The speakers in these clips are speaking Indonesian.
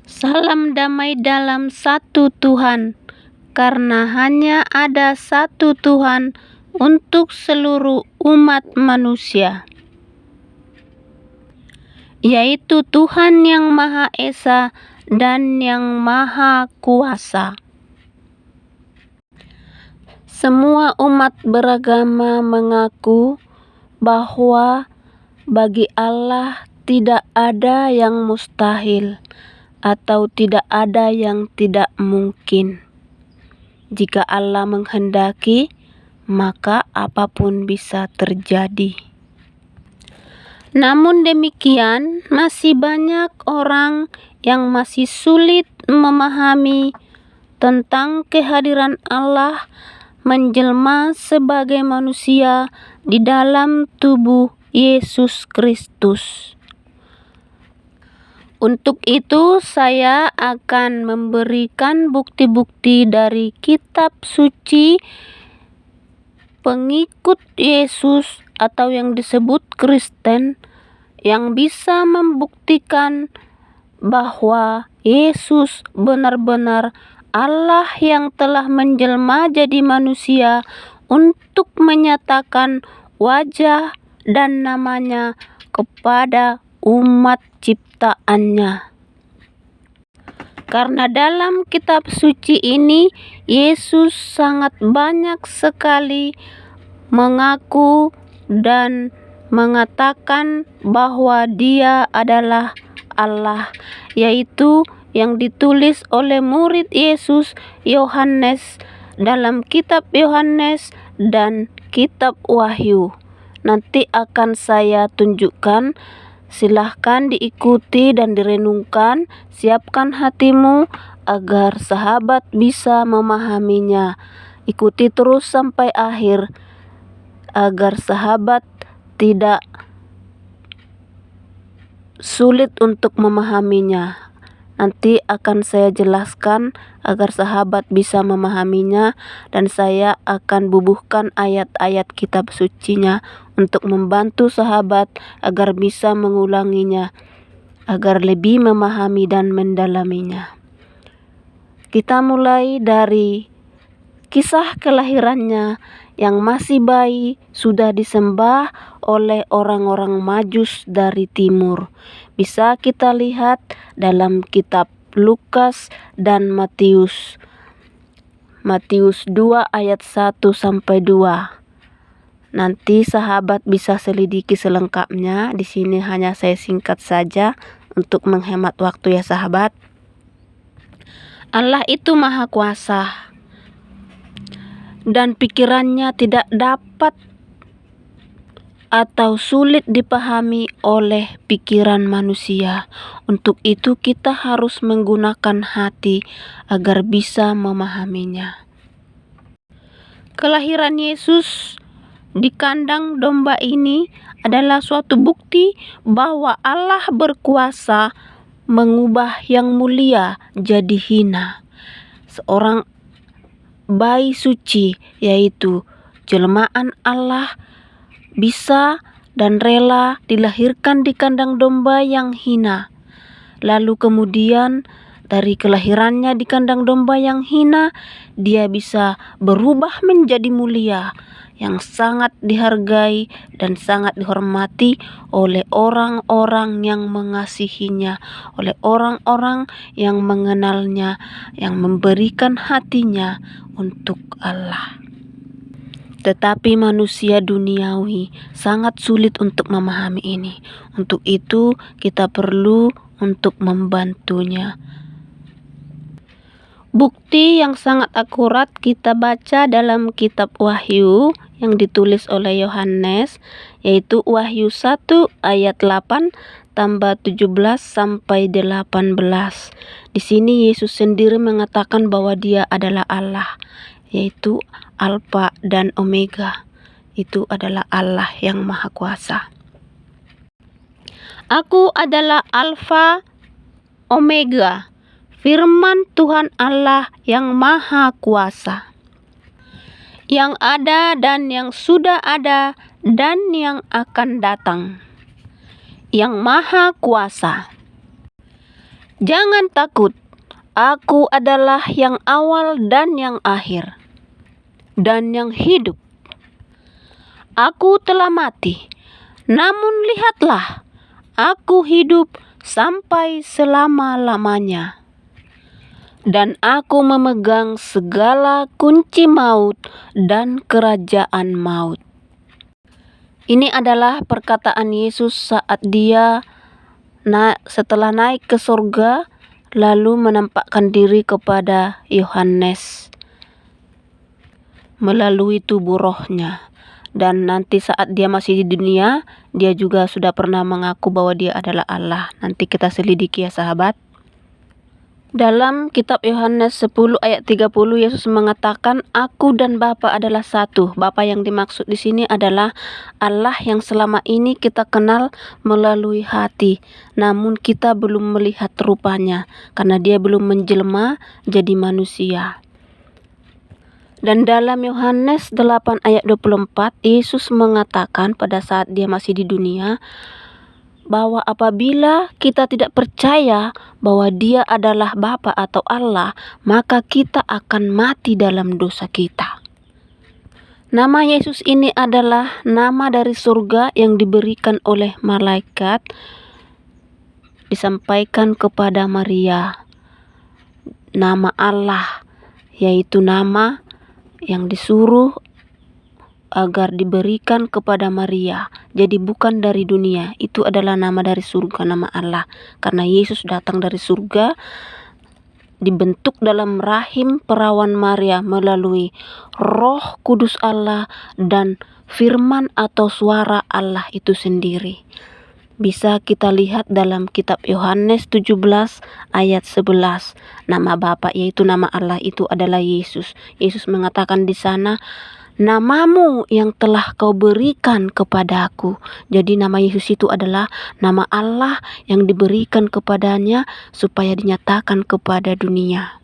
Salam damai dalam satu Tuhan, karena hanya ada satu Tuhan untuk seluruh umat manusia, yaitu Tuhan yang Maha Esa dan yang Maha Kuasa. Semua umat beragama mengaku bahwa bagi Allah tidak ada yang mustahil atau tidak ada yang tidak mungkin. Jika Allah menghendaki, maka apapun bisa terjadi. Namun demikian, masih banyak orang yang masih sulit memahami tentang kehadiran Allah menjelma sebagai manusia di dalam tubuh Yesus Kristus. Untuk itu, saya akan memberikan bukti-bukti dari kitab suci pengikut Yesus atau yang disebut Kristen yang bisa membuktikan bahwa Yesus benar-benar Allah yang telah menjelma jadi manusia untuk menyatakan wajah dan namanya kepada umat ciptaannya. Karena dalam kitab suci ini Yesus sangat banyak sekali mengaku dan mengatakan bahwa Dia adalah Allah, yaitu yang ditulis oleh murid Yesus Yohanes dalam kitab Yohanes dan kitab Wahyu. Nanti akan saya tunjukkan. Silahkan diikuti dan direnungkan. Siapkan hatimu agar sahabat bisa memahaminya. Ikuti terus sampai akhir agar sahabat tidak sulit untuk memahaminya. Nanti akan saya jelaskan agar sahabat bisa memahaminya, dan saya akan bubuhkan ayat-ayat kitab sucinya untuk membantu sahabat agar bisa mengulanginya, agar lebih memahami dan mendalaminya. Kita mulai dari kisah kelahirannya yang masih bayi sudah disembah oleh orang-orang Majus dari timur. Bisa kita lihat dalam kitab Lukas dan Matius. Matius 2 ayat 1 sampai 2. Nanti sahabat bisa selidiki selengkapnya. Di sini hanya saya singkat saja untuk menghemat waktu ya sahabat. Allah itu Maha Kuasa dan pikirannya tidak dapat atau sulit dipahami oleh pikiran manusia. Untuk itu kita harus menggunakan hati agar bisa memahaminya. Kelahiran Yesus di kandang domba ini adalah suatu bukti bahwa Allah berkuasa mengubah yang mulia jadi hina. Seorang bayi suci, yaitu jelmaan Allah, bisa dan rela dilahirkan di kandang domba yang hina. Lalu kemudian dari kelahirannya di kandang domba yang hina, dia bisa berubah menjadi mulia, yang sangat dihargai dan sangat dihormati oleh orang-orang yang mengasihinya, oleh orang-orang yang mengenalnya, yang memberikan hatinya untuk Allah. Tetapi manusia duniawi sangat sulit untuk memahami ini. Untuk itu kita perlu untuk membantunya. Bukti yang sangat akurat kita baca dalam kitab Wahyu yang ditulis oleh Yohanes, yaitu Wahyu 1 ayat 8 tambah 17 sampai 18. Di sini Yesus sendiri mengatakan bahwa Dia adalah Allah, yaitu Alfa dan Omega. Itu adalah Allah yang Maha Kuasa. Aku adalah Alfa Omega, firman Tuhan Allah yang Maha Kuasa, yang ada dan yang sudah ada dan yang akan datang, yang Maha Kuasa. Jangan takut, aku adalah yang awal dan yang akhir, dan yang hidup. Aku telah mati, namun lihatlah, aku hidup sampai selama-lamanya. Dan aku memegang segala kunci maut dan kerajaan maut. Ini adalah perkataan Yesus saat dia setelah naik ke surga, lalu menampakkan diri kepada Yohanes melalui tubuh rohnya. Dan nanti saat dia masih di dunia, dia juga sudah pernah mengaku bahwa dia adalah Allah. Nanti kita selidiki ya sahabat. Dalam kitab Yohanes 10 ayat 30, Yesus mengatakan, "Aku dan Bapa adalah satu." Bapa yang dimaksud di sini adalah Allah yang selama ini kita kenal melalui hati, namun kita belum melihat rupanya karena dia belum menjelma jadi manusia. Dan dalam Yohanes 8 ayat 24, Yesus mengatakan pada saat dia masih di dunia, bahwa apabila kita tidak percaya bahwa dia adalah Bapa atau Allah, maka kita akan mati dalam dosa kita. Nama Yesus ini adalah nama dari surga yang diberikan oleh malaikat, disampaikan kepada Maria. Nama Allah, yaitu nama yang disuruh agar diberikan kepada Maria. Jadi bukan dari dunia, itu adalah nama dari surga, nama Allah. Karena Yesus datang dari surga, dibentuk dalam rahim perawan Maria melalui Roh Kudus Allah dan firman atau suara Allah itu sendiri. Bisa kita lihat dalam kitab Yohanes 17 ayat 11. Nama Bapa yaitu nama Allah itu adalah Yesus. Yesus mengatakan di sana, "Namamu yang telah kau berikan kepadaku." Jadi nama Yesus itu adalah nama Allah yang diberikan kepadanya supaya dinyatakan kepada dunia.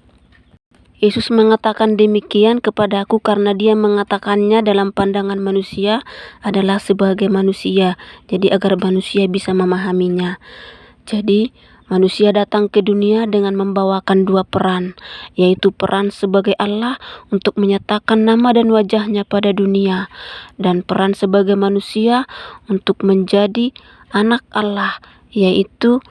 Yesus mengatakan demikian kepadaku karena dia mengatakannya dalam pandangan manusia adalah sebagai manusia. Jadi agar manusia bisa memahaminya. Jadi manusia datang ke dunia dengan membawakan dua peran, yaitu peran sebagai Allah untuk menyatakan nama dan wajahnya pada dunia, dan peran sebagai manusia untuk menjadi anak Allah, yaitu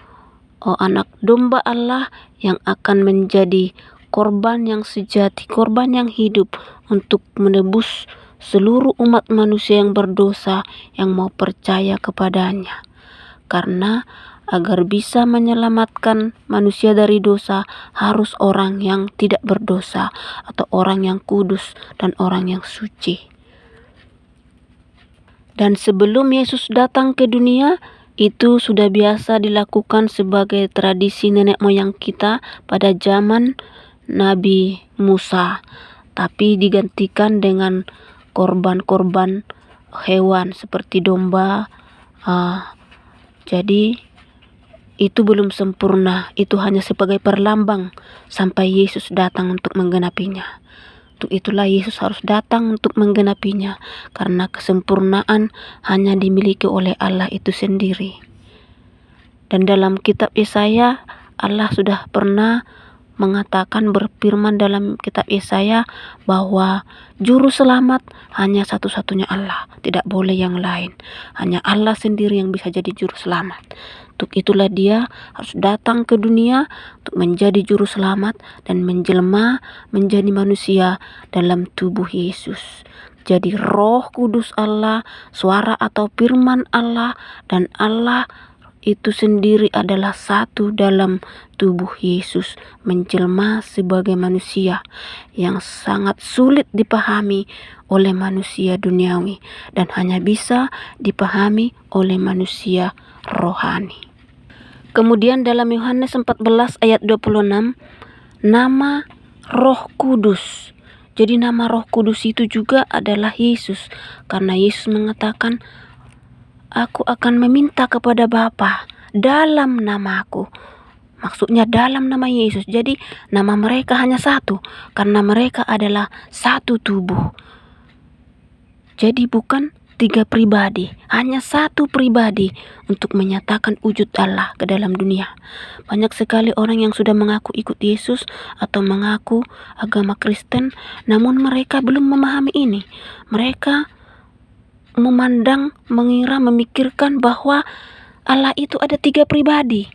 anak domba Allah yang akan menjadi korban yang sejati, korban yang hidup untuk menebus seluruh umat manusia yang berdosa yang mau percaya kepadanya. Karena agar bisa menyelamatkan manusia dari dosa, harus orang yang tidak berdosa atau orang yang kudus dan orang yang suci. Dan sebelum Yesus datang ke dunia, itu sudah biasa dilakukan sebagai tradisi nenek moyang kita pada zaman Nabi Musa, tapi digantikan dengan korban-korban hewan seperti domba. Jadi itu belum sempurna, itu hanya sebagai perlambang sampai Yesus datang untuk menggenapinya. Untuk itulah Yesus harus datang untuk menggenapinya, karena kesempurnaan hanya dimiliki oleh Allah itu sendiri. Dan dalam kitab Yesaya, Allah sudah pernah mengatakan, berfirman dalam kitab Yesaya bahwa juru selamat hanya satu-satunya Allah, tidak boleh yang lain. Hanya Allah sendiri yang bisa jadi juru selamat. Untuk itulah dia harus datang ke dunia untuk menjadi juru selamat dan menjelma menjadi manusia dalam tubuh Yesus. Jadi Roh Kudus Allah, suara atau firman Allah, dan Allah itu sendiri adalah satu dalam tubuh Yesus, menjelma sebagai manusia yang sangat sulit dipahami oleh manusia duniawi dan hanya bisa dipahami oleh manusia rohani. Kemudian dalam Yohanes 14 ayat 26, nama Roh Kudus. Jadi nama Roh Kudus itu juga adalah Yesus, karena Yesus mengatakan, "Aku akan meminta kepada Bapa dalam namaku." Maksudnya dalam nama Yesus. Jadi nama mereka hanya satu, karena mereka adalah satu tubuh. Jadi bukan tiga pribadi, hanya satu pribadi untuk menyatakan wujud Allah ke dalam dunia. Banyak sekali orang yang sudah mengaku ikut Yesus atau mengaku agama Kristen, namun mereka belum memahami ini. Mereka memandang, mengira, memikirkan bahwa Allah itu ada tiga pribadi.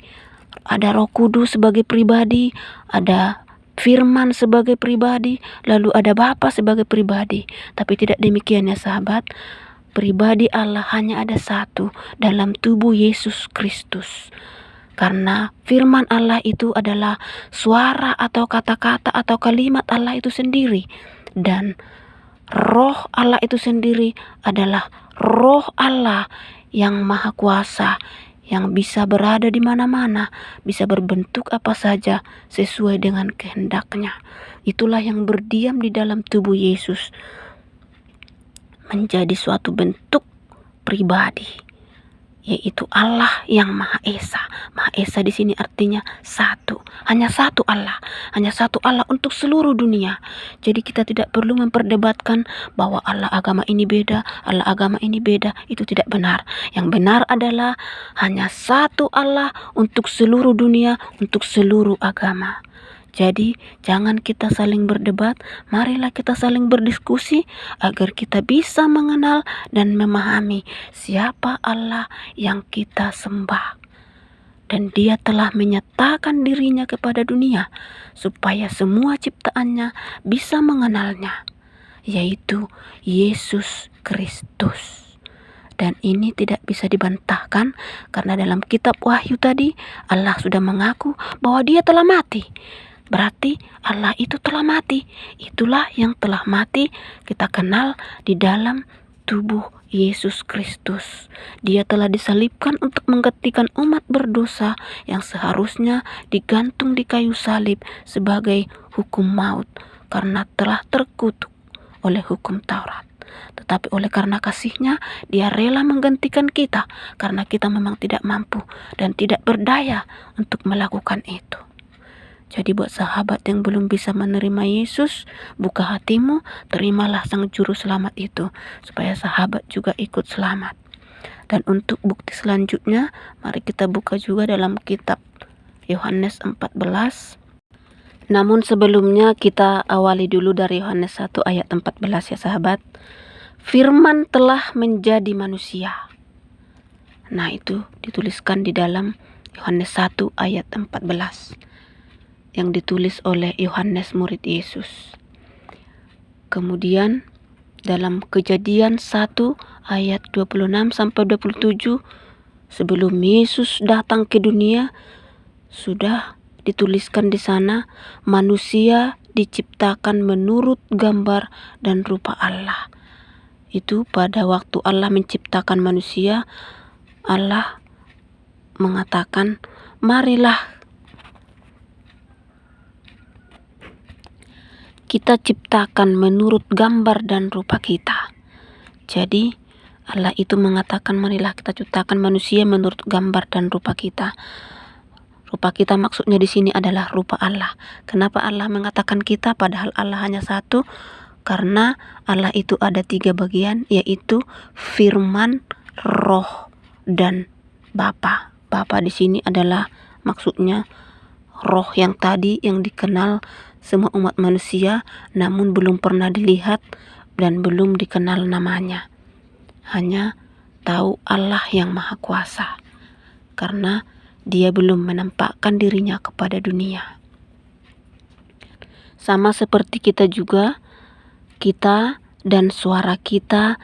Ada Roh Kudus sebagai pribadi, ada Firman sebagai pribadi, lalu ada Bapa sebagai pribadi. Tapi tidak demikian ya sahabat. Pribadi Allah hanya ada satu dalam tubuh Yesus Kristus. Karena firman Allah itu adalah suara atau kata-kata atau kalimat Allah itu sendiri. Dan Roh Allah itu sendiri adalah Roh Allah yang maha kuasa, yang bisa berada di mana-mana, bisa berbentuk apa saja sesuai dengan kehendaknya. Itulah yang berdiam di dalam tubuh Yesus, menjadi suatu bentuk pribadi, yaitu Allah yang Maha Esa. Maha Esa di sini artinya satu, hanya satu Allah untuk seluruh dunia. Jadi kita tidak perlu memperdebatkan bahwa Allah agama ini beda, Allah agama ini beda. Itu tidak benar. Yang benar adalah hanya satu Allah untuk seluruh dunia, untuk seluruh agama. Jadi jangan kita saling berdebat, marilah kita saling berdiskusi agar kita bisa mengenal dan memahami siapa Allah yang kita sembah. Dan Dia telah menyatakan dirinya kepada dunia supaya semua ciptaannya bisa mengenalnya, yaitu Yesus Kristus. Dan ini tidak bisa dibantahkan karena dalam kitab Wahyu tadi Allah sudah mengaku bahwa Dia telah mati. Berarti Allah itu telah mati. Itulah yang telah mati kita kenal di dalam tubuh Yesus Kristus. Dia telah disalibkan untuk menggantikan umat berdosa yang seharusnya digantung di kayu salib sebagai hukum maut karena telah terkutuk oleh hukum Taurat. Tetapi oleh karena kasih-Nya, Dia rela menggantikan kita karena kita memang tidak mampu dan tidak berdaya untuk melakukan itu. Jadi buat sahabat yang belum bisa menerima Yesus, buka hatimu, terimalah Sang Juru Selamat itu, supaya sahabat juga ikut selamat. Dan untuk bukti selanjutnya, mari kita buka juga dalam kitab Yohanes 14. Namun sebelumnya kita awali dulu dari Yohanes 1 ayat 14 ya sahabat. Firman telah menjadi manusia. Nah itu dituliskan di dalam Yohanes 1 ayat 14. Yang ditulis oleh Yohanes murid Yesus. Kemudian dalam Kejadian 1 ayat 26 sampai 27, sebelum Yesus datang ke dunia, sudah dituliskan di sana, manusia diciptakan menurut gambar dan rupa Allah. Itu pada waktu Allah menciptakan manusia, Allah mengatakan, marilah kita ciptakan menurut gambar dan rupa kita. Jadi Allah itu mengatakan marilah kita ciptakan manusia menurut gambar dan rupa kita. Rupa kita maksudnya di sini adalah rupa Allah. Kenapa Allah mengatakan kita padahal Allah hanya satu? Karena Allah itu ada 3 bagian, yaitu Firman, Roh, dan Bapa. Bapa di sini adalah maksudnya Roh yang tadi yang dikenal semua umat manusia, namun belum pernah dilihat dan belum dikenal namanya. Hanya tahu Allah yang Maha Kuasa, karena Dia belum menampakkan dirinya kepada dunia. Sama seperti kita juga, kita dan suara kita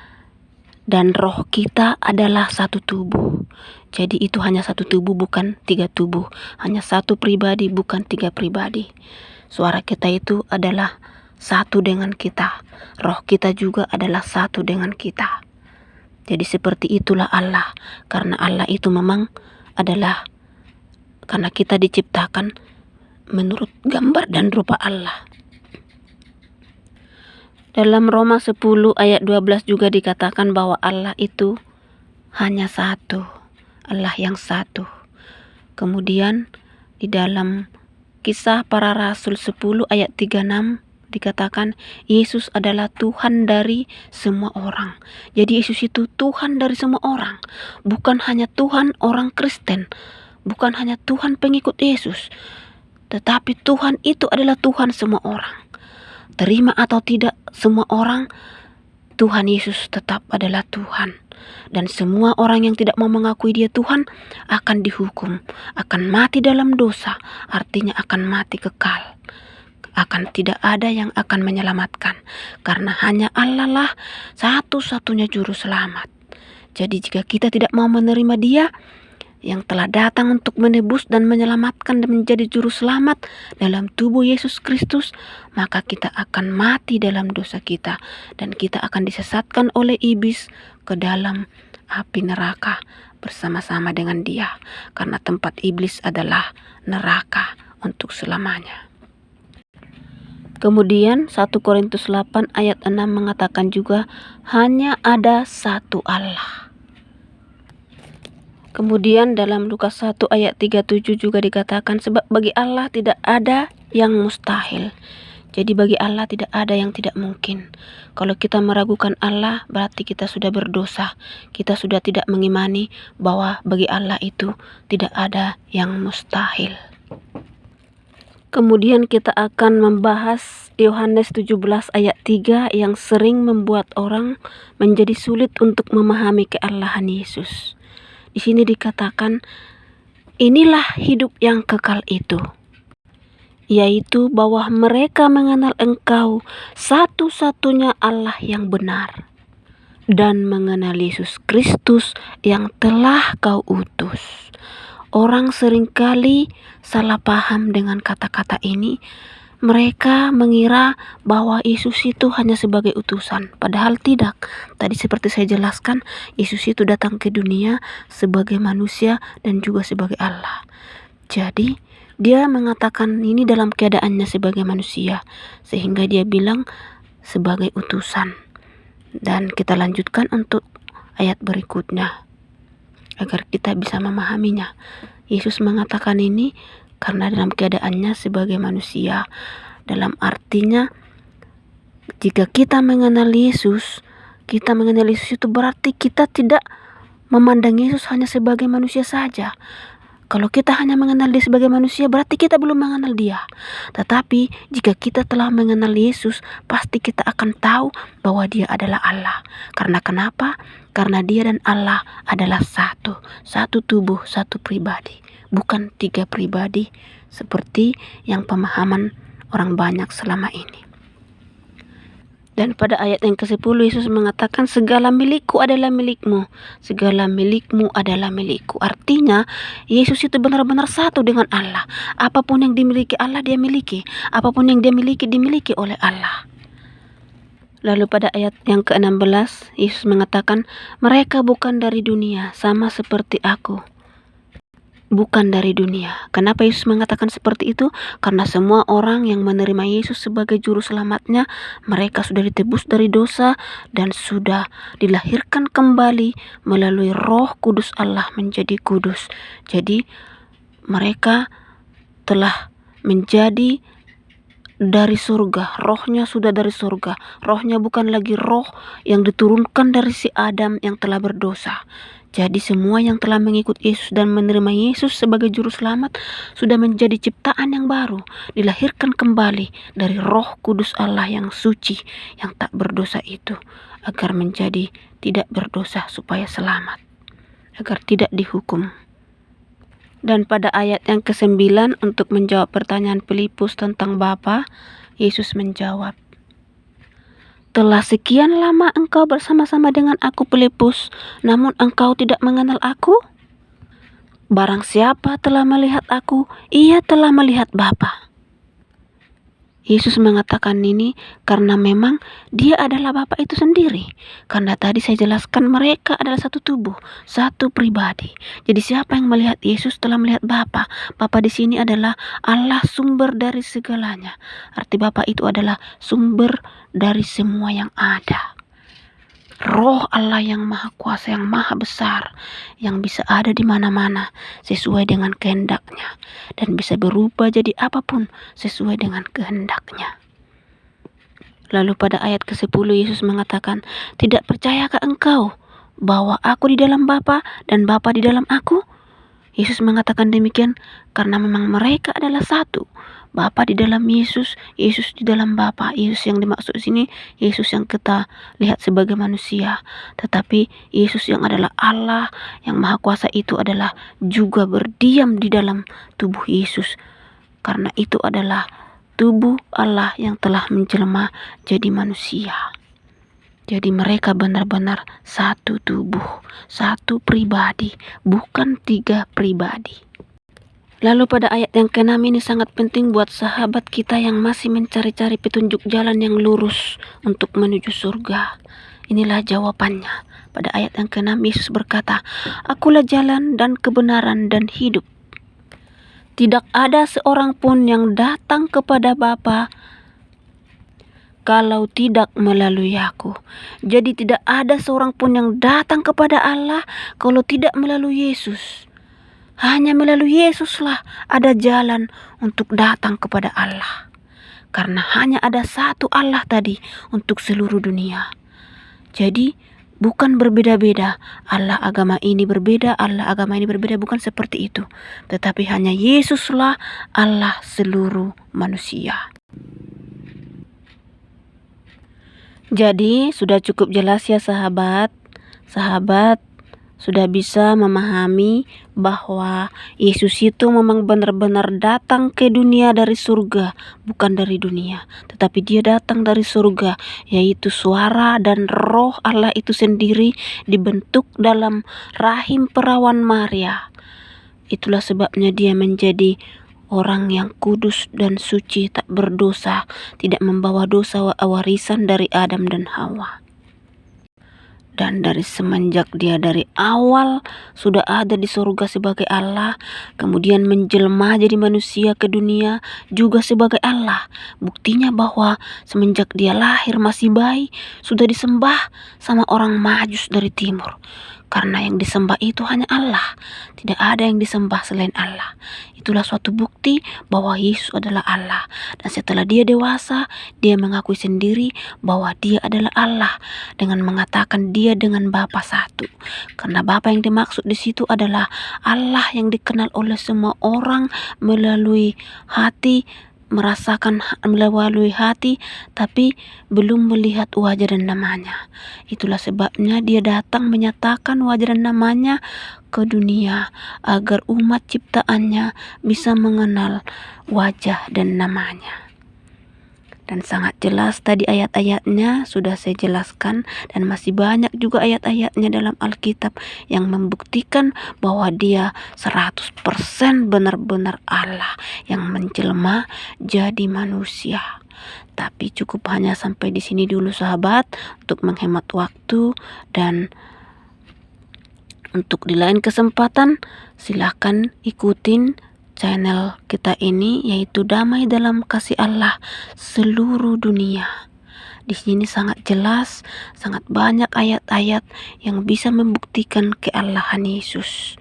dan roh kita adalah satu tubuh. Jadi itu hanya satu tubuh, bukan 3 tubuh. Hanya satu pribadi, bukan 3 pribadi. Suara kita itu adalah satu dengan kita. Roh kita juga adalah satu dengan kita. Jadi seperti itulah Allah. Karena Allah itu memang adalah, karena kita diciptakan menurut gambar dan rupa Allah. Dalam Roma 10 ayat 12 juga dikatakan bahwa Allah itu hanya satu. Allah yang satu. Kemudian di dalam Kisah Para Rasul 10 ayat 36 dikatakan Yesus adalah Tuhan dari semua orang. Jadi Yesus itu Tuhan dari semua orang, bukan hanya Tuhan orang Kristen, bukan hanya Tuhan pengikut Yesus, tetapi Tuhan itu adalah Tuhan semua orang. Terima atau tidak semua orang, Tuhan Yesus tetap adalah Tuhan. Dan semua orang yang tidak mau mengakui dia Tuhan akan dihukum, akan mati dalam dosa, artinya akan mati kekal. Akan tidak ada yang akan menyelamatkan, karena hanya Allah lah satu-satunya juru selamat. Jadi jika kita tidak mau menerima dia yang telah datang untuk menebus dan menyelamatkan dan menjadi juru selamat dalam tubuh Yesus Kristus, maka kita akan mati dalam dosa kita dan kita akan disesatkan oleh iblis ke dalam api neraka bersama-sama dengan dia, karena tempat iblis adalah neraka untuk selamanya. Kemudian 1 Korintus 8 ayat 6 mengatakan juga hanya ada satu Allah. Kemudian dalam Lukas 1 ayat 37 juga dikatakan sebab bagi Allah tidak ada yang mustahil. Jadi bagi Allah tidak ada yang tidak mungkin. Kalau kita meragukan Allah, berarti kita sudah berdosa. Kita sudah tidak mengimani bahwa bagi Allah itu tidak ada yang mustahil. Kemudian kita akan membahas Yohanes 17 ayat 3 yang sering membuat orang menjadi sulit untuk memahami keallahan Yesus. Di sini dikatakan, inilah hidup yang kekal itu, yaitu bahwa mereka mengenal Engkau satu-satunya Allah yang benar dan mengenal Yesus Kristus yang telah Kau utus. Orang seringkali salah paham dengan kata-kata ini. Mereka mengira bahwa Yesus itu hanya sebagai utusan, padahal tidak. Tadi seperti saya jelaskan, Yesus itu datang ke dunia sebagai manusia dan juga sebagai Allah. Jadi, dia mengatakan ini dalam keadaannya sebagai manusia, sehingga dia bilang sebagai utusan. Dan kita lanjutkan untuk ayat berikutnya, agar kita bisa memahaminya. Yesus mengatakan ini karena dalam keadaannya sebagai manusia. Dalam artinya, jika kita mengenal Yesus itu berarti kita tidak memandang Yesus hanya sebagai manusia saja. Kalau kita hanya mengenal dia sebagai manusia, berarti kita belum mengenal dia. Tetapi jika kita telah mengenal Yesus, pasti kita akan tahu bahwa dia adalah Allah. Karena kenapa? Karena dia dan Allah adalah satu tubuh, satu pribadi. Bukan 3 pribadi seperti yang pemahaman orang banyak selama ini. Dan pada ayat yang ke-10 Yesus mengatakan segala milikku adalah milikmu, segala milikmu adalah milikku. Artinya Yesus itu benar-benar satu dengan Allah. Apapun yang dimiliki Allah dia miliki, apapun yang dia miliki dimiliki oleh Allah. Lalu pada ayat yang ke-16 Yesus mengatakan mereka bukan dari dunia sama seperti aku bukan dari dunia. Kenapa Yesus mengatakan seperti itu? Karena semua orang yang menerima Yesus sebagai juru selamatnya, mereka sudah ditebus dari dosa dan sudah dilahirkan kembali melalui Roh Kudus Allah menjadi kudus. Jadi mereka telah menjadi dari surga, rohnya sudah dari surga. Rohnya bukan lagi roh yang diturunkan dari si Adam yang telah berdosa. Jadi semua yang telah mengikut Yesus dan menerima Yesus sebagai juru selamat sudah menjadi ciptaan yang baru, dilahirkan kembali dari Roh Kudus Allah yang suci, yang tak berdosa itu, agar menjadi tidak berdosa supaya selamat, agar tidak dihukum. Dan pada ayat yang ke-9 untuk menjawab pertanyaan Filipus tentang Bapa, Yesus menjawab, telah sekian lama engkau bersama-sama dengan aku Filipus, namun engkau tidak mengenal aku? Barang siapa telah melihat aku, ia telah melihat Bapa. Yesus mengatakan ini karena memang dia adalah Bapa itu sendiri. Karena tadi saya jelaskan mereka adalah satu tubuh, satu pribadi. Jadi siapa yang melihat Yesus telah melihat Bapa. Bapa di sini adalah Allah sumber dari segalanya. Arti Bapa itu adalah sumber dari semua yang ada. Roh Allah yang maha kuasa, yang maha besar, yang bisa ada di mana-mana sesuai dengan kehendaknya dan bisa berubah jadi apapun sesuai dengan kehendaknya. Lalu pada ayat ke-10 Yesus mengatakan, "Tidak percayakah engkau bahwa aku di dalam Bapa dan Bapa di dalam aku?" Yesus mengatakan demikian karena memang mereka adalah satu. Bapa di dalam Yesus, Yesus di dalam Bapa. Yesus yang dimaksud sini, Yesus yang kita lihat sebagai manusia. Tetapi Yesus yang adalah Allah, yang Maha Kuasa itu adalah juga berdiam di dalam tubuh Yesus. Karena itu adalah tubuh Allah yang telah menjelma jadi manusia. Jadi mereka benar-benar satu tubuh, satu pribadi, bukan 3 pribadi. Lalu pada ayat yang ke-6 ini sangat penting buat sahabat kita yang masih mencari-cari petunjuk jalan yang lurus untuk menuju surga. Inilah jawabannya. Pada ayat yang ke-6 Yesus berkata, "Akulah jalan dan kebenaran dan hidup. Tidak ada seorang pun yang datang kepada Bapa kalau tidak melalui aku." Jadi tidak ada seorang pun yang datang kepada Allah kalau tidak melalui Yesus. Hanya melalui Yesuslah ada jalan untuk datang kepada Allah. Karena hanya ada satu Allah tadi untuk seluruh dunia. Jadi bukan berbeda-beda. Allah agama ini berbeda, Allah agama ini berbeda. Bukan seperti itu. Tetapi hanya Yesuslah Allah seluruh manusia. Jadi sudah cukup jelas ya sahabat. Sahabat sudah bisa memahami bahwa Yesus itu memang benar-benar datang ke dunia dari surga, bukan dari dunia. Tetapi dia datang dari surga, yaitu suara dan roh Allah itu sendiri dibentuk dalam rahim perawan Maria. Itulah sebabnya dia menjadi orang yang kudus dan suci, tak berdosa, tidak membawa dosa warisan dari Adam dan Hawa. Dan dari semenjak dia dari awal sudah ada di surga sebagai Allah, kemudian menjelma jadi manusia ke dunia juga sebagai Allah. Buktinya bahwa semenjak dia lahir masih bayi, sudah disembah sama orang Majus dari timur. Karena yang disembah itu hanya Allah. Tidak ada yang disembah selain Allah. Itulah suatu bukti bahwa Yesus adalah Allah. Dan setelah dia dewasa, dia mengakui sendiri bahwa dia adalah Allah dengan mengatakan dia dengan Bapa satu. Karena Bapa yang dimaksud di situ adalah Allah yang dikenal oleh semua orang melalui hati, merasakan melalui hati, tapi belum melihat wajah dan namanya. Itulah sebabnya dia datang menyatakan wajah dan namanya ke dunia agar umat ciptaannya bisa mengenal wajah dan namanya. Dan sangat jelas tadi ayat-ayatnya sudah saya jelaskan, dan masih banyak juga ayat-ayatnya dalam Alkitab yang membuktikan bahwa dia 100% benar-benar Allah yang menjelma jadi manusia. Tapi cukup hanya sampai di sini dulu sahabat, untuk menghemat waktu, dan untuk di lain kesempatan silahkan ikutin channel kita ini, yaitu Damai Dalam Kasih Allah Seluruh Dunia. Di sini sangat jelas, sangat banyak ayat-ayat yang bisa membuktikan keallahan Yesus.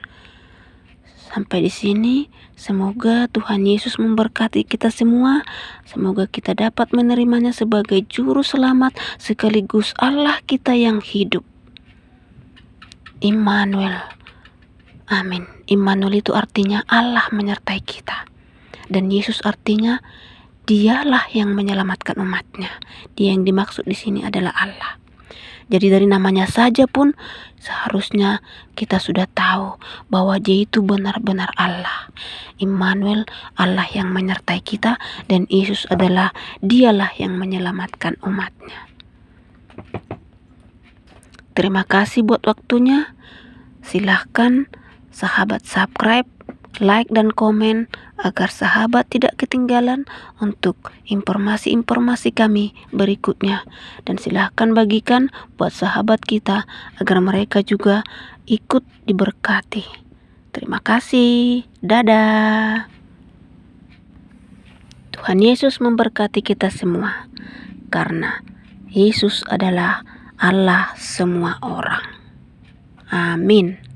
Sampai di sini, semoga Tuhan Yesus memberkati kita semua. Semoga kita dapat menerimanya sebagai juru selamat sekaligus Allah kita yang hidup. Immanuel. Amin. Immanuel itu artinya Allah menyertai kita. Dan Yesus artinya dialah yang menyelamatkan umatnya. Dia yang dimaksud di sini adalah Allah. Jadi dari namanya saja pun seharusnya kita sudah tahu bahwa dia itu benar-benar Allah. Immanuel, Allah yang menyertai kita, dan Yesus adalah dialah yang menyelamatkan umatnya. Terima kasih buat waktunya. Silahkan sahabat subscribe, like, dan komen agar sahabat tidak ketinggalan untuk informasi-informasi kami berikutnya. Dan silahkan bagikan buat sahabat kita agar mereka juga ikut diberkati. Terima kasih. Dadah. Tuhan Yesus memberkati kita semua, karena Yesus adalah Allah semua orang. Amin.